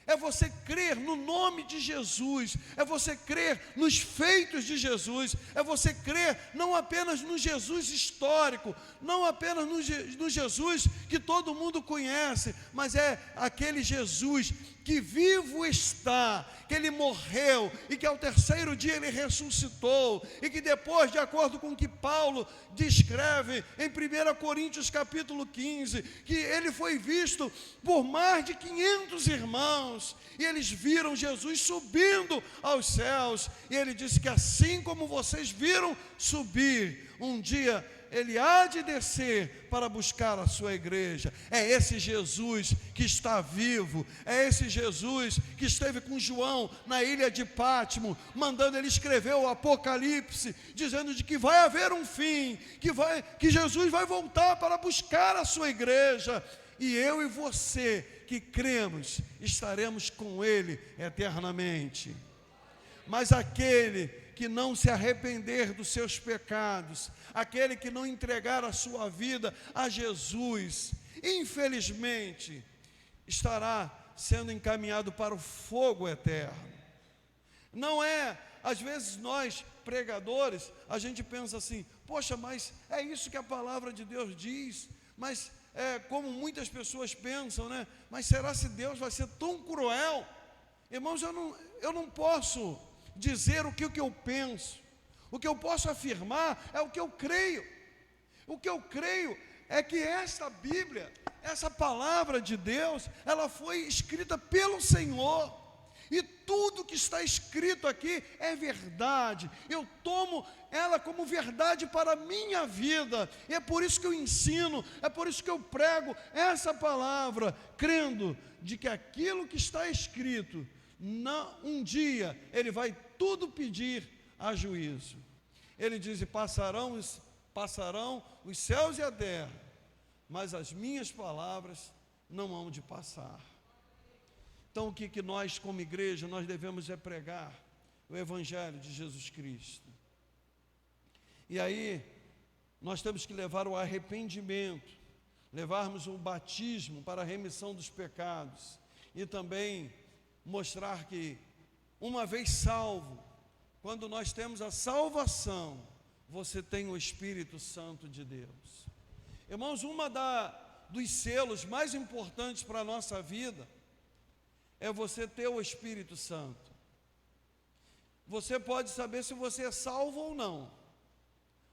É você crer no nome de Jesus, é você crer nos feitos de Jesus, é você crer não apenas no Jesus histórico, não apenas no Jesus que todo mundo conhece, mas é aquele Jesus que vivo está, que Ele morreu e que ao terceiro dia Ele ressuscitou, e que depois, de acordo com o que Paulo descreve em 1 Coríntios capítulo 15, que Ele foi visto por mais de 500 irmãos, e eles viram Jesus subindo aos céus, e Ele disse que assim como vocês viram subir, um dia Ele há de descer para buscar a sua igreja. É esse Jesus que está vivo, é esse Jesus que esteve com João na ilha de Pátimo, mandando ele escrever o Apocalipse, dizendo de que vai haver um fim, que Jesus vai voltar para buscar a sua igreja, e eu e você que cremos, estaremos com Ele eternamente. Mas aquele que não se arrepender dos seus pecados, aquele que não entregar a sua vida a Jesus, infelizmente, estará sendo encaminhado para o fogo eterno. Não é, às vezes nós, pregadores, a gente pensa assim: poxa, mas é isso que a palavra de Deus diz, mas como muitas pessoas pensam, né? Mas será se Deus vai ser tão cruel? Irmãos, eu não posso dizer o que eu penso. O que eu posso afirmar é o que eu creio. O que eu creio é que esta Bíblia, essa palavra de Deus, ela foi escrita pelo Senhor, e tudo que está escrito aqui é verdade. Eu tomo ela como verdade para a minha vida, e é por isso que eu ensino, é por isso que eu prego essa palavra, crendo de que aquilo que está escrito, um dia Ele vai tudo pedir a juízo. Ele diz: passarão os céus e a terra, mas as minhas palavras não hão de passar. Então o que nós como igreja, nós devemos é pregar o Evangelho de Jesus Cristo. E aí, nós temos que levar o arrependimento, levarmos o batismo para a remissão dos pecados, e também mostrar que, uma vez salvo, quando nós temos a salvação, você tem o Espírito Santo de Deus. Irmãos, dos selos mais importantes para a nossa vida é você ter o Espírito Santo. Você pode saber se você é salvo ou não,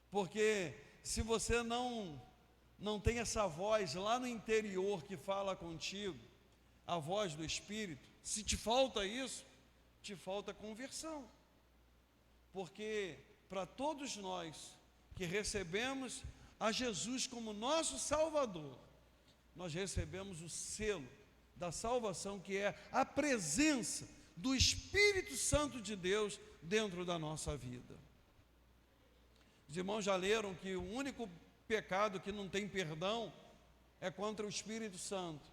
porque se você não tem essa voz lá no interior que fala contigo, a voz do Espírito, se te falta isso, te falta conversão. Porque para todos nós que recebemos a Jesus como nosso Salvador, nós recebemos o selo da salvação, que é a presença do Espírito Santo de Deus dentro da nossa vida. Os irmãos já leram que o único pecado que não tem perdão é contra o Espírito Santo.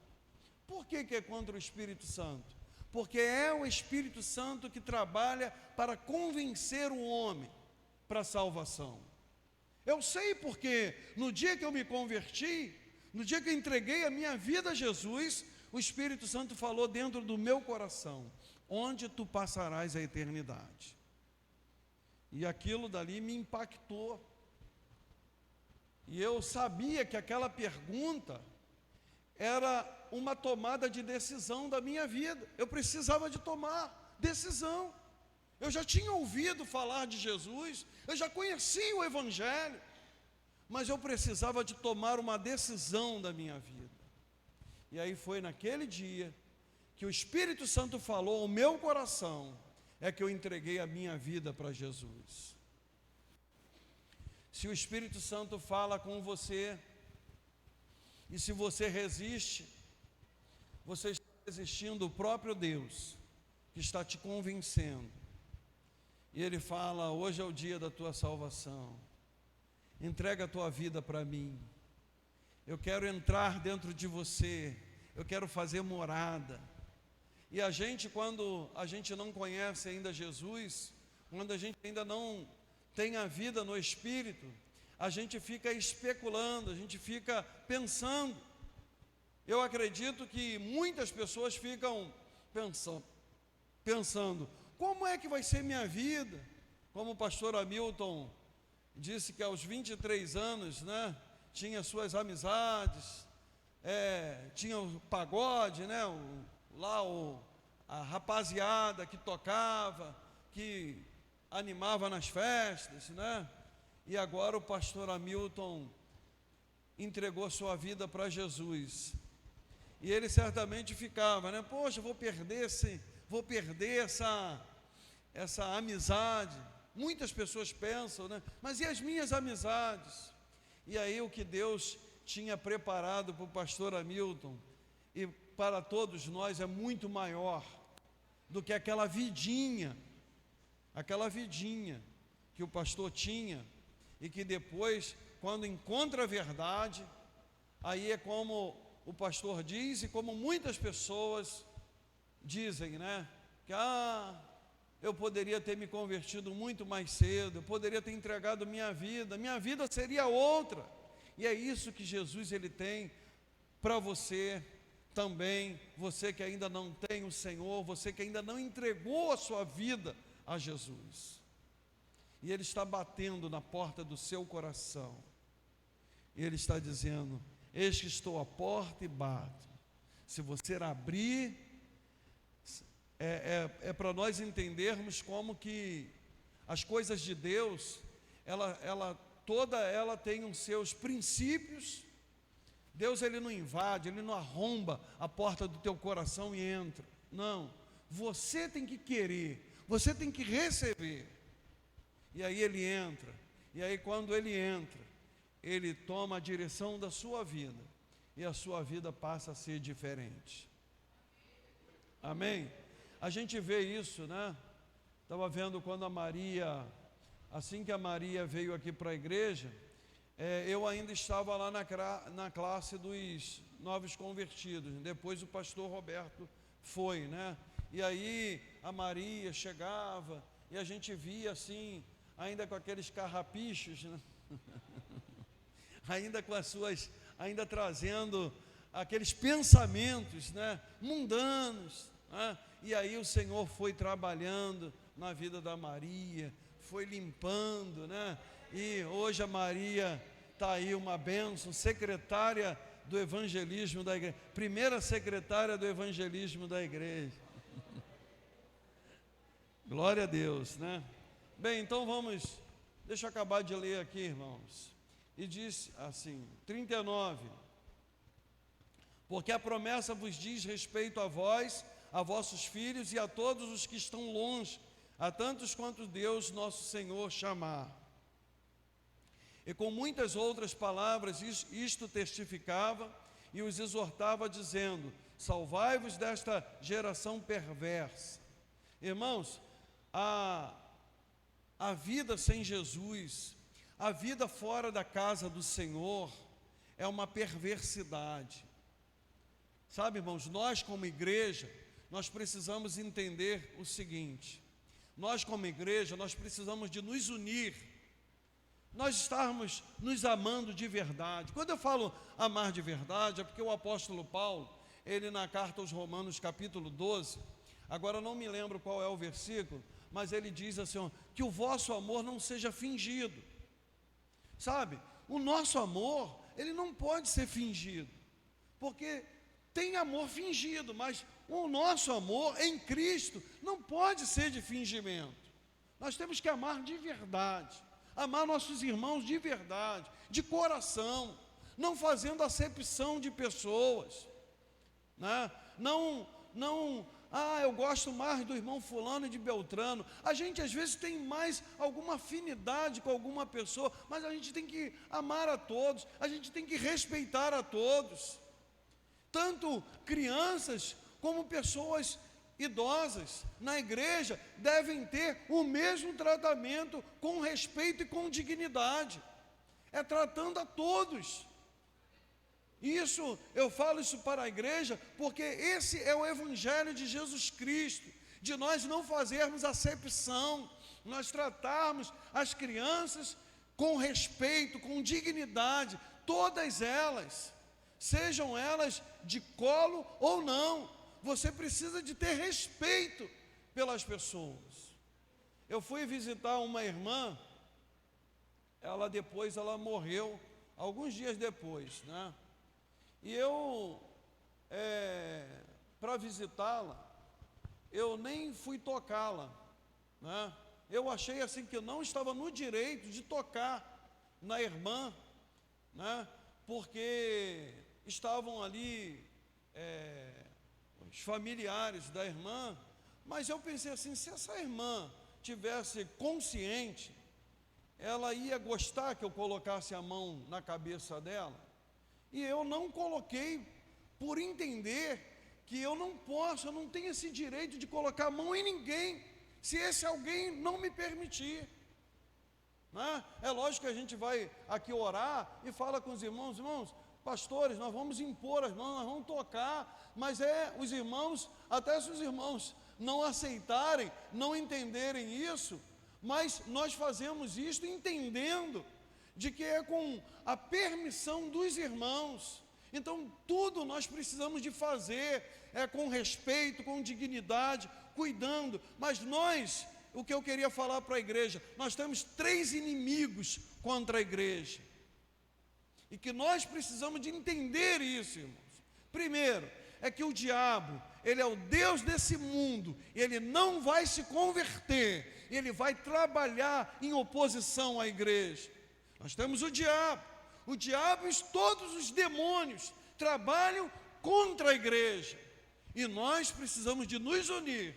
Por que é contra o Espírito Santo? Porque é o Espírito Santo que trabalha para convencer o homem para a salvação. Eu sei porque no dia que eu me converti, no dia que eu entreguei a minha vida a Jesus, o Espírito Santo falou dentro do meu coração: onde tu passarás a eternidade? E aquilo dali me impactou. E eu sabia que aquela pergunta era uma tomada de decisão da minha vida. Eu precisava de tomar decisão. Eu já tinha ouvido falar de Jesus, eu já conhecia o Evangelho, mas eu precisava de tomar uma decisão da minha vida. E aí foi naquele dia que o Espírito Santo falou ao meu coração, é que eu entreguei a minha vida para Jesus. Se o Espírito Santo fala com você, e se você resiste, você está resistindo o próprio Deus, que está te convencendo. E Ele fala: hoje é o dia da tua salvação, entrega a tua vida para mim, eu quero entrar dentro de você, eu quero fazer morada. E a gente, quando a gente não conhece ainda Jesus, quando a gente ainda não tem a vida no Espírito, a gente fica especulando, a gente fica pensando. Eu acredito que muitas pessoas ficam pensando, como é que vai ser minha vida? Como o pastor Hamilton disse que aos 23 anos, tinha suas amizades, tinha o pagode, a rapaziada que tocava, que animava nas festas, E agora o pastor Hamilton entregou sua vida para Jesus. E ele certamente ficava, poxa, vou perder essa amizade. Muitas pessoas pensam, mas e as minhas amizades? E aí o que Deus tinha preparado para o pastor Hamilton e para todos nós é muito maior do que aquela vidinha que o pastor tinha, e que depois, quando encontra a verdade, aí é como o pastor diz, e como muitas pessoas dizem, que eu poderia ter me convertido muito mais cedo, eu poderia ter entregado minha vida seria outra. E é isso que Jesus ele tem para você também, você que ainda não tem o Senhor, você que ainda não entregou a sua vida a Jesus. E Ele está batendo na porta do seu coração, e Ele está dizendo: eis que estou à porta e bato. Se você abrir, é para nós entendermos como que as coisas de Deus, toda ela tem os seus princípios. Deus ele não invade, Ele não arromba a porta do teu coração e entra. Não, você tem que querer, você tem que receber. E aí Ele entra, e aí quando Ele entra, Ele toma a direção da sua vida, e a sua vida passa a ser diferente. Amém? A gente vê isso, Estava vendo quando a Maria assim que a Maria veio aqui para a igreja, eu ainda estava lá na classe dos novos convertidos. Depois o pastor Roberto foi, né? E aí a Maria chegava e a gente via assim, ainda com aqueles carrapichos, né? ainda trazendo aqueles pensamentos, né, mundanos, né? E aí o Senhor foi trabalhando na vida da Maria, foi limpando, né? E hoje a Maria está aí, uma bênção, secretária do evangelismo da igreja, primeira secretária do evangelismo da igreja. Glória a Deus, né? Bem, então deixa eu acabar de ler aqui, irmãos. E diz assim, 39: porque a promessa vos diz respeito a vós, a vossos filhos e a todos os que estão longe, a tantos quanto Deus nosso Senhor chamar. E com muitas outras palavras isto testificava e os exortava, dizendo: salvai-vos desta geração perversa. Irmãos, a vida sem Jesus, a vida fora da casa do Senhor, é uma perversidade. Sabe, irmãos, nós como igreja, nós precisamos entender o seguinte: nós como igreja, nós precisamos de nos unir, nós estarmos nos amando de verdade. Quando eu falo amar de verdade, é porque o apóstolo Paulo, ele na carta aos Romanos capítulo 12, agora eu não me lembro qual é o versículo, mas ele diz assim, ó, que o vosso amor não seja fingido. Sabe, o nosso amor, ele não pode ser fingido, porque tem amor fingido, mas o nosso amor em Cristo não pode ser de fingimento. Nós temos que amar de verdade, amar nossos irmãos de verdade, de coração, não fazendo acepção de pessoas, né? Eu gosto mais do irmão fulano e de Beltrano. A gente às vezes tem mais alguma afinidade com alguma pessoa, mas a gente tem que amar a todos, a gente tem que respeitar a todos, tanto crianças como pessoas idosas na igreja devem ter o mesmo tratamento, com respeito e com dignidade, tratando a todos. Isso, eu falo isso para a igreja, porque esse é o evangelho de Jesus Cristo, de nós não fazermos acepção, nós tratarmos as crianças com respeito, com dignidade, todas elas, sejam elas de colo ou não, você precisa de ter respeito pelas pessoas. Eu fui visitar uma irmã, ela morreu, alguns dias depois, né? E eu, para visitá-la, eu nem fui tocá-la, né? Eu achei assim que eu não estava no direito de tocar na irmã, né? Porque estavam ali os familiares da irmã, mas eu pensei assim, se essa irmã tivesse consciente, ela ia gostar que eu colocasse a mão na cabeça dela. E eu não coloquei, por entender que eu não tenho esse direito de colocar a mão em ninguém, se esse alguém não me permitir, né? É lógico que a gente vai aqui orar e fala com os irmãos, pastores, nós vamos impor as mãos, nós vamos tocar, mas os irmãos, até se os irmãos não aceitarem, não entenderem isso, mas nós fazemos isso entendendo de que é com a permissão dos irmãos. Então tudo nós precisamos de fazer com respeito, com dignidade, cuidando. Mas o que eu queria falar para a igreja, nós temos 3 inimigos contra a igreja, e que nós precisamos de entender isso, irmãos. Primeiro, é que o diabo, ele é o Deus desse mundo, ele não vai se converter, ele vai trabalhar em oposição à igreja. Nós temos o diabo e todos os demônios trabalham contra a igreja, e nós precisamos de nos unir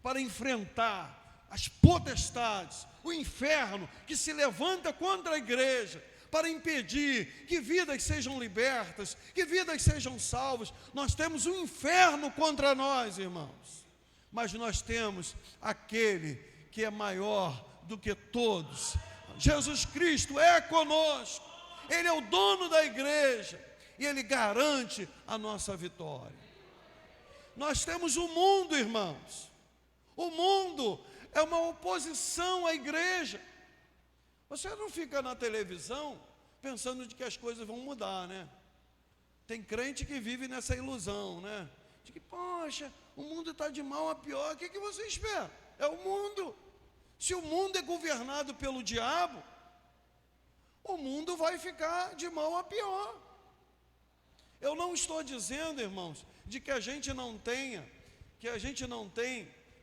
para enfrentar as potestades, o inferno que se levanta contra a igreja, para impedir que vidas sejam libertas, que vidas sejam salvas. Nós temos um inferno contra nós, irmãos, mas nós temos aquele que é maior do que todos. Jesus Cristo é conosco, Ele é o dono da igreja, e Ele garante a nossa vitória. Nós temos o mundo, irmãos. O mundo é uma oposição à igreja. Você não fica na televisão pensando de que as coisas vão mudar, né? Tem crente que vive nessa ilusão, né? De que, poxa, o mundo está de mal a pior. O que você espera? É o mundo. Se o mundo é governado pelo diabo, o mundo vai ficar de mal a pior. Eu não estou dizendo, irmãos, de que a gente não tem,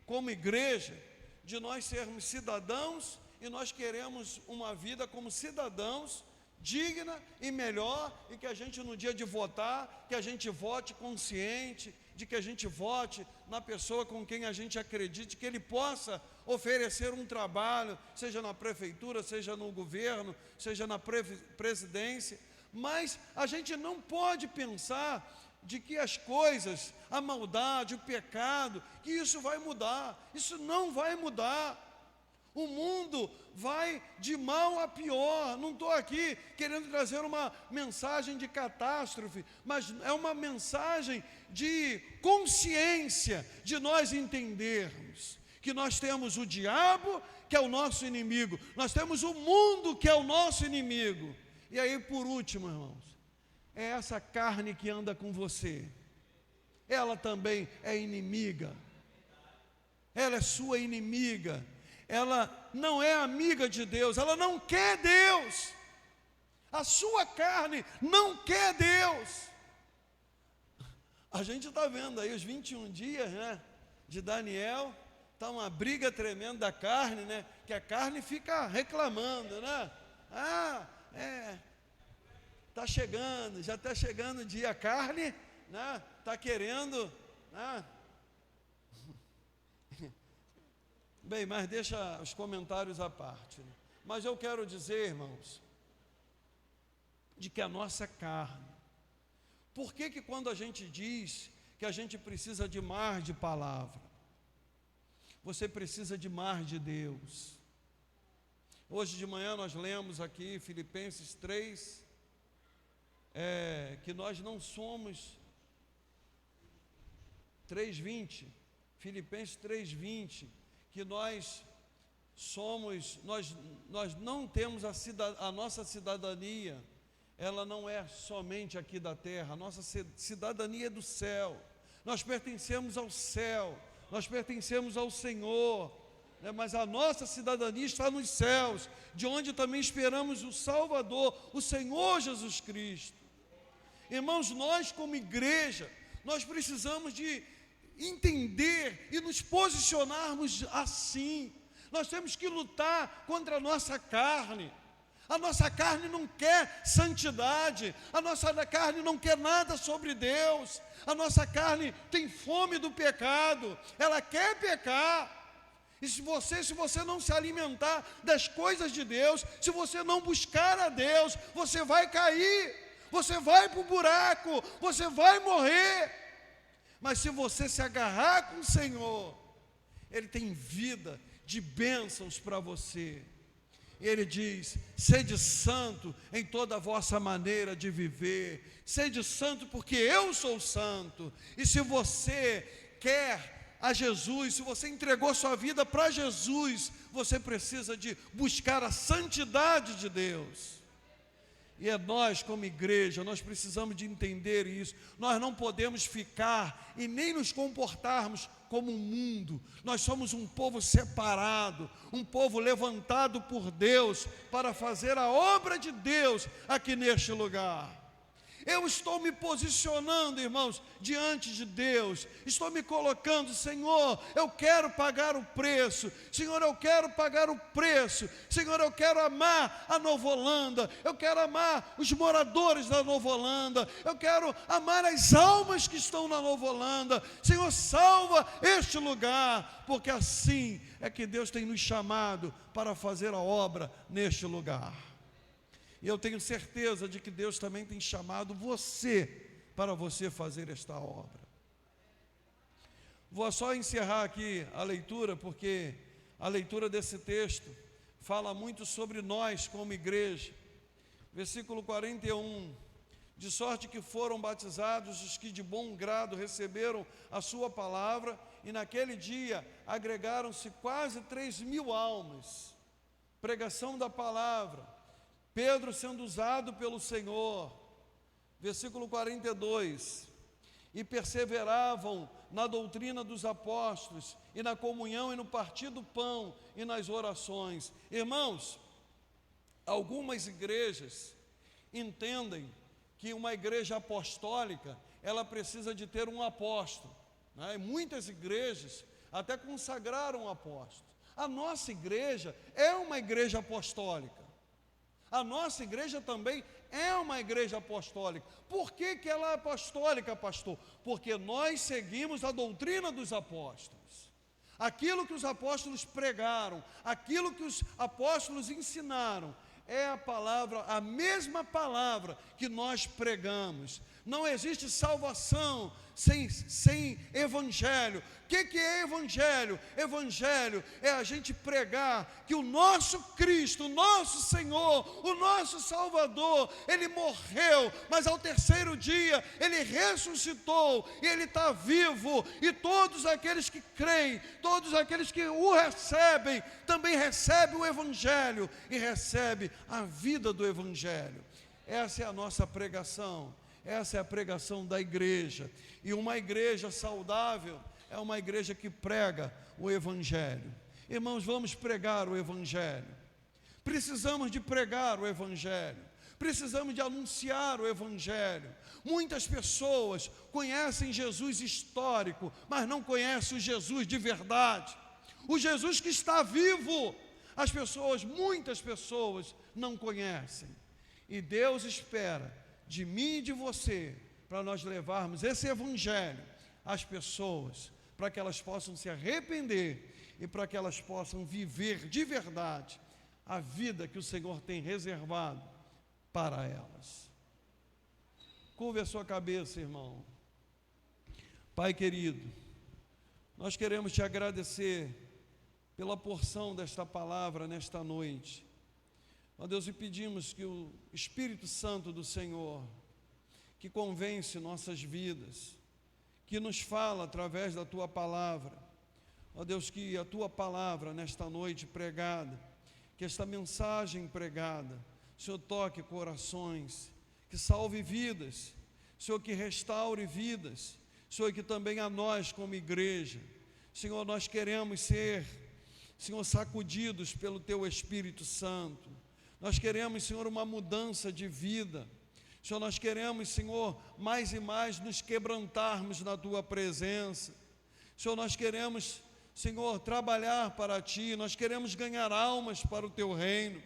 como igreja, de nós sermos cidadãos e nós queremos uma vida como cidadãos digna e melhor, e que a gente no dia de votar, que a gente vote consciente, de que a gente vote na pessoa com quem a gente acredite, que ele possa oferecer um trabalho, seja na prefeitura, seja no governo, seja na presidência, mas a gente não pode pensar de que as coisas, a maldade, o pecado, que isso vai mudar. Isso não vai mudar. O mundo vai de mal a pior. Não estou aqui querendo trazer uma mensagem de catástrofe, mas é uma mensagem de consciência, de nós entendermos que nós temos o diabo, que é o nosso inimigo, nós temos o mundo, que é o nosso inimigo. E aí, por último, irmãos, é essa carne que anda com você, ela também é inimiga, ela é sua inimiga, ela não é amiga de Deus, ela não quer Deus, a sua carne não quer Deus. A gente está vendo aí os 21 dias, né, de Daniel, está uma briga tremenda da carne, né, que a carne fica reclamando, né, está chegando, já está chegando o dia, a carne, né, está querendo, né? Bem, mas deixa os comentários à parte, né? Mas eu quero dizer, irmãos, de que a nossa carne, por que quando a gente diz que a gente precisa de mais de palavra, você precisa de mais de Deus? Hoje de manhã nós lemos aqui Filipenses 3, que nós não somos, 3:20, Filipenses 3:20, que nós não temos a nossa cidadania, ela não é somente aqui da terra, a nossa cidadania é do céu, nós pertencemos ao céu, nós pertencemos ao Senhor, né? Mas a nossa cidadania está nos céus, de onde também esperamos o Salvador, o Senhor Jesus Cristo. Irmãos, nós como igreja, nós precisamos de entender e nos posicionarmos assim. Nós temos que lutar contra a nossa carne. A nossa carne não quer santidade, a nossa carne não quer nada sobre Deus, a nossa carne tem fome do pecado, ela quer pecar. E se você não se alimentar das coisas de Deus, se você não buscar a Deus, você vai cair, você vai para o buraco, você vai morrer. Mas se você se agarrar com o Senhor, Ele tem vida de bênçãos para você. Ele diz: sede santo em toda a vossa maneira de viver, sede santo porque eu sou santo. E se você quer a Jesus, se você entregou sua vida para Jesus, você precisa de buscar a santidade de Deus. E é nós como igreja, nós precisamos de entender isso. Nós não podemos ficar e nem nos comportarmos como um mundo. Nós somos um povo separado, um povo levantado por Deus para fazer a obra de Deus aqui neste lugar. Eu estou me posicionando, irmãos, diante de Deus, estou me colocando: Senhor, eu quero pagar o preço, Senhor, eu quero pagar o preço, Senhor, eu quero amar a Nova Holanda, eu quero amar os moradores da Nova Holanda, eu quero amar as almas que estão na Nova Holanda. Senhor, salva este lugar, porque assim é que Deus tem nos chamado para fazer a obra neste lugar. E eu tenho certeza de que Deus também tem chamado você para você fazer esta obra. Vou só encerrar aqui a leitura, porque a leitura desse texto fala muito sobre nós como igreja. Versículo 41, de sorte que foram batizados os que de bom grado receberam a sua palavra, e naquele dia agregaram-se quase 3.000 almas. Pregação da palavra, Pedro sendo usado pelo Senhor. Versículo 42, e perseveravam na doutrina dos apóstolos, e na comunhão, e no partir do pão, e nas orações. Irmãos, algumas igrejas entendem que uma igreja apostólica, ela precisa de ter um apóstolo, né? E muitas igrejas até consagraram um apóstolo. A nossa igreja é uma igreja apostólica. A nossa igreja também é uma igreja apostólica. Por que que ela é apostólica, pastor? Porque nós seguimos a doutrina dos apóstolos. Aquilo que os apóstolos pregaram, aquilo que os apóstolos ensinaram, é a palavra, a mesma palavra que nós pregamos. Não existe salvação sem evangelho. O que é evangelho? Evangelho é a gente pregar que o nosso Cristo, o nosso Senhor, o nosso Salvador, Ele morreu, mas ao terceiro dia Ele ressuscitou, e Ele está vivo, e todos aqueles que creem, todos aqueles que o recebem, também recebem o evangelho, e recebem a vida do evangelho. Essa é a nossa pregação. Essa é a pregação da igreja. E uma igreja saudável é uma igreja que prega o evangelho. Irmãos, vamos pregar o evangelho. Precisamos de pregar o evangelho. Precisamos de anunciar o evangelho. Muitas pessoas conhecem Jesus histórico, mas não conhecem o Jesus de verdade. O Jesus que está vivo. As pessoas, muitas pessoas, não conhecem. E Deus espera de mim e de você, para nós levarmos esse evangelho às pessoas, para que elas possam se arrepender e para que elas possam viver de verdade a vida que o Senhor tem reservado para elas. Curve a sua cabeça, irmão. Pai querido, nós queremos te agradecer pela porção desta palavra nesta noite. Ó Deus, e pedimos que o Espírito Santo do Senhor, que convence nossas vidas, que nos fala através da Tua palavra, ó Deus, que a Tua palavra nesta noite pregada, que esta mensagem pregada, Senhor, toque corações, que salve vidas, Senhor, que restaure vidas, Senhor, que também a nós como igreja, Senhor, nós queremos ser, Senhor, sacudidos pelo Teu Espírito Santo. Nós queremos, Senhor, uma mudança de vida. Senhor, nós queremos, Senhor, mais e mais nos quebrantarmos na Tua presença. Senhor, nós queremos, Senhor, trabalhar para Ti. Nós queremos ganhar almas para o Teu reino.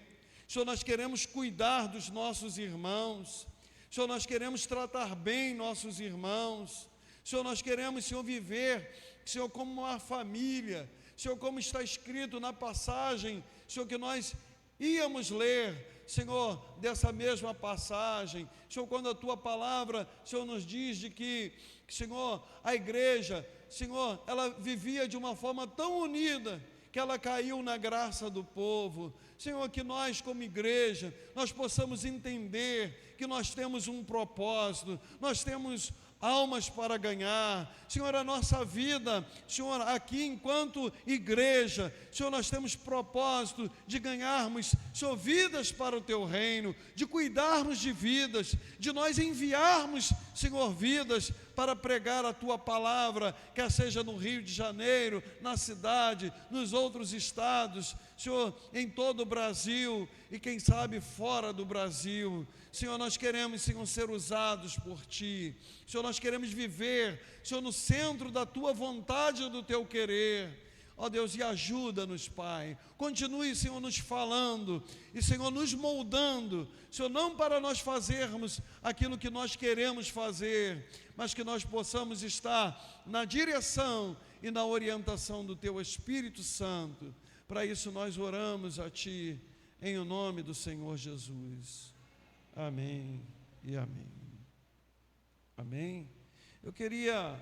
Senhor, nós queremos cuidar dos nossos irmãos. Senhor, nós queremos tratar bem nossos irmãos. Senhor, nós queremos, Senhor, viver, Senhor, como uma família. Senhor, como está escrito na passagem, Senhor, que nós íamos ler, Senhor, dessa mesma passagem, Senhor, quando a Tua palavra, Senhor, nos diz de que, Senhor, a igreja, Senhor, ela vivia de uma forma tão unida, que ela caiu na graça do povo. Senhor, que nós como igreja, nós possamos entender que nós temos um propósito, nós temos almas para ganhar. Senhor, a nossa vida, Senhor, aqui enquanto igreja, Senhor, nós temos propósito de ganharmos, Senhor, vidas para o Teu reino, de cuidarmos de vidas, de nós enviarmos, Senhor, vidas para pregar a Tua palavra, quer seja no Rio de Janeiro, na cidade, nos outros estados, Senhor, em todo o Brasil e quem sabe fora do Brasil. Senhor, nós queremos, Senhor, ser usados por Ti. Senhor, nós queremos viver, Senhor, no centro da Tua vontade e do Teu querer. Ó Deus, e ajuda-nos, Pai. Continue, Senhor, nos falando e, Senhor, nos moldando. Senhor, não para nós fazermos aquilo que nós queremos fazer, mas que nós possamos estar na direção e na orientação do Teu Espírito Santo. Para isso nós oramos a Ti, em o nome do Senhor Jesus. Amém e amém. Amém. Eu queria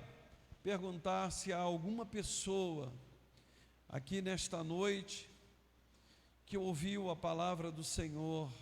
perguntar se há alguma pessoa aqui nesta noite que ouviu a palavra do Senhor